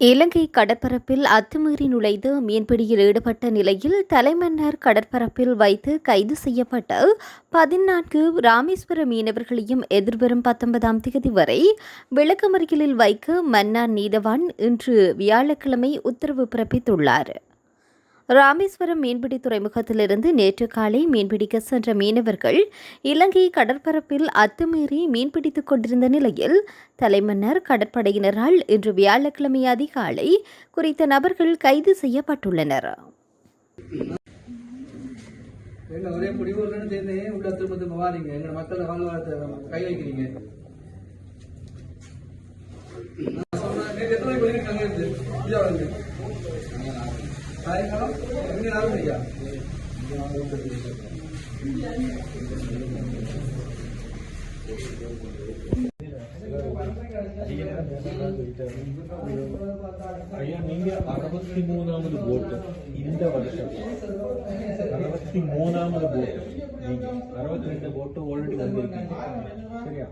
இலங்கை கடற்பரப்பில் அத்துமீறி நுழைந்து மீன்பிடியில் ஈடுபட்ட நிலையில் தலைமன்னார் கடற்பரப்பில் வைத்து கைது செய்யப்பட்ட 14 ராமேஸ்வர மீனவர்களையும் எதிர்வரும் 19ஆம் தேதி வரை விளக்கமறியலில் வைக்க மன்னார் நீதவான் இன்று வியாழக்கிழமை உத்தரவு பிறப்பித்துள்ளார். ராமேஸ்வரம் மீன்பிடி துறைமுகத்திலிருந்து நேற்று காலை மீன்பிடிக்க சென்ற மீனவர்கள் இலங்கை கடற்பரப்பில் அத்துமீறி மீன்பிடித்துக் கொண்டிருந்த நிலையில் தலைமன்னார் கடற்படையினரால் இன்று வியாழக்கிழமை அதிகாலை குறித்த நபர்கள் கைது செய்யப்பட்டுள்ளனர். ஐயா, நீங்க 63வது போட்டு இந்த வருஷம் 63வது போட்டு, நீங்க 62 போட்டு ஆல்ரெடி வந்திருக்கீங்க. சரியா?